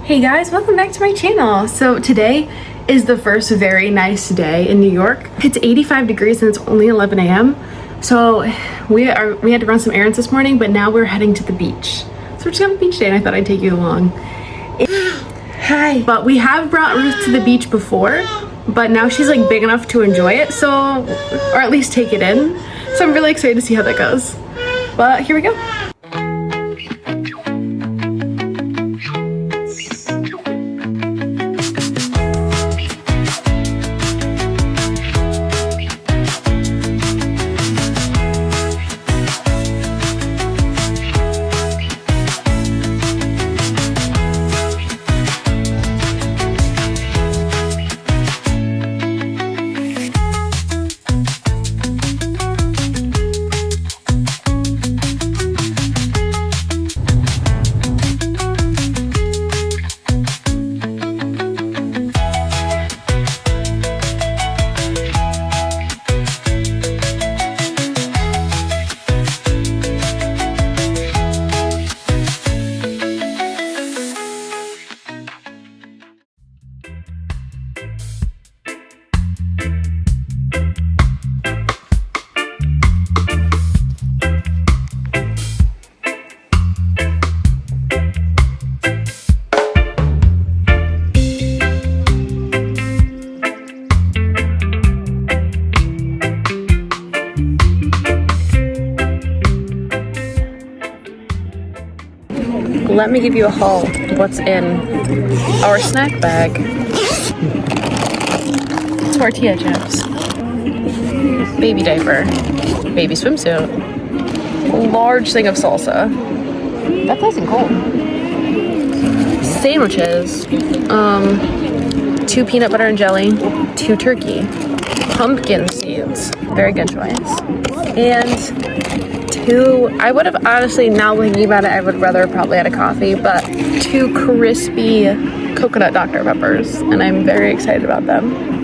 Hey guys, welcome back to my channel. So today is the first very nice day in New York. It's 85 degrees and it's only 11 a.m. So we had to run some errands this morning, but now we're heading to the beach. So we're just on the beach day and I thought I'd take you along. Hi. But we have brought Ruth to the beach before, but now she's like big enough to enjoy it, so, or at least take it in. So I'm really excited to see how that goes. But here we go. Let me give you a haul of what's in our snack bag. Tortilla chips, baby diaper, baby swimsuit, a large thing of salsa. That doesn't cold. Sandwiches, 2 peanut butter and jelly, 2 turkey, pumpkin seeds, very good choice, and 2, I would have honestly, now thinking about it, I would rather probably had a coffee, but 2 crispy coconut Dr. Peppers, and I'm very excited about them.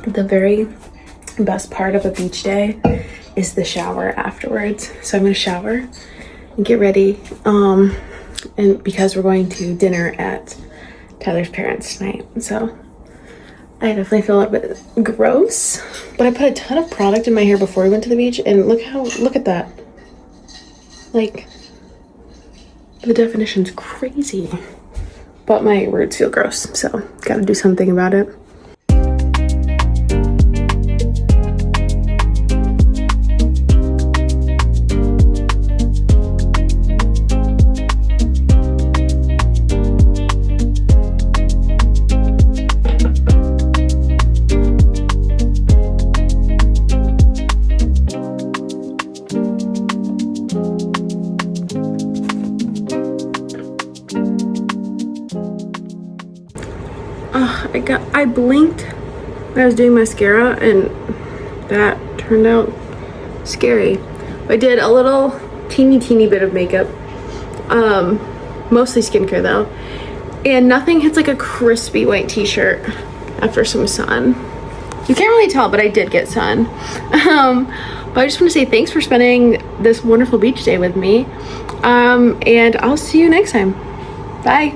The very best part of a beach day is the shower afterwards. So I'm gonna shower and get ready, and because we're going to dinner at Tyler's parents tonight, so I definitely feel a bit gross, but I put a ton of product in my hair before we went to the beach, and look at that. Like, the definition's crazy. But my words feel gross, so gotta do something about it. I blinked when I was doing mascara and that turned out scary. I did a little teeny bit of makeup, mostly skincare though, and nothing hits like a crispy white t-shirt after some sun. You can't really tell, but I did get sun. But I just want to say thanks for spending this wonderful beach day with me, and I'll see you next time. Bye.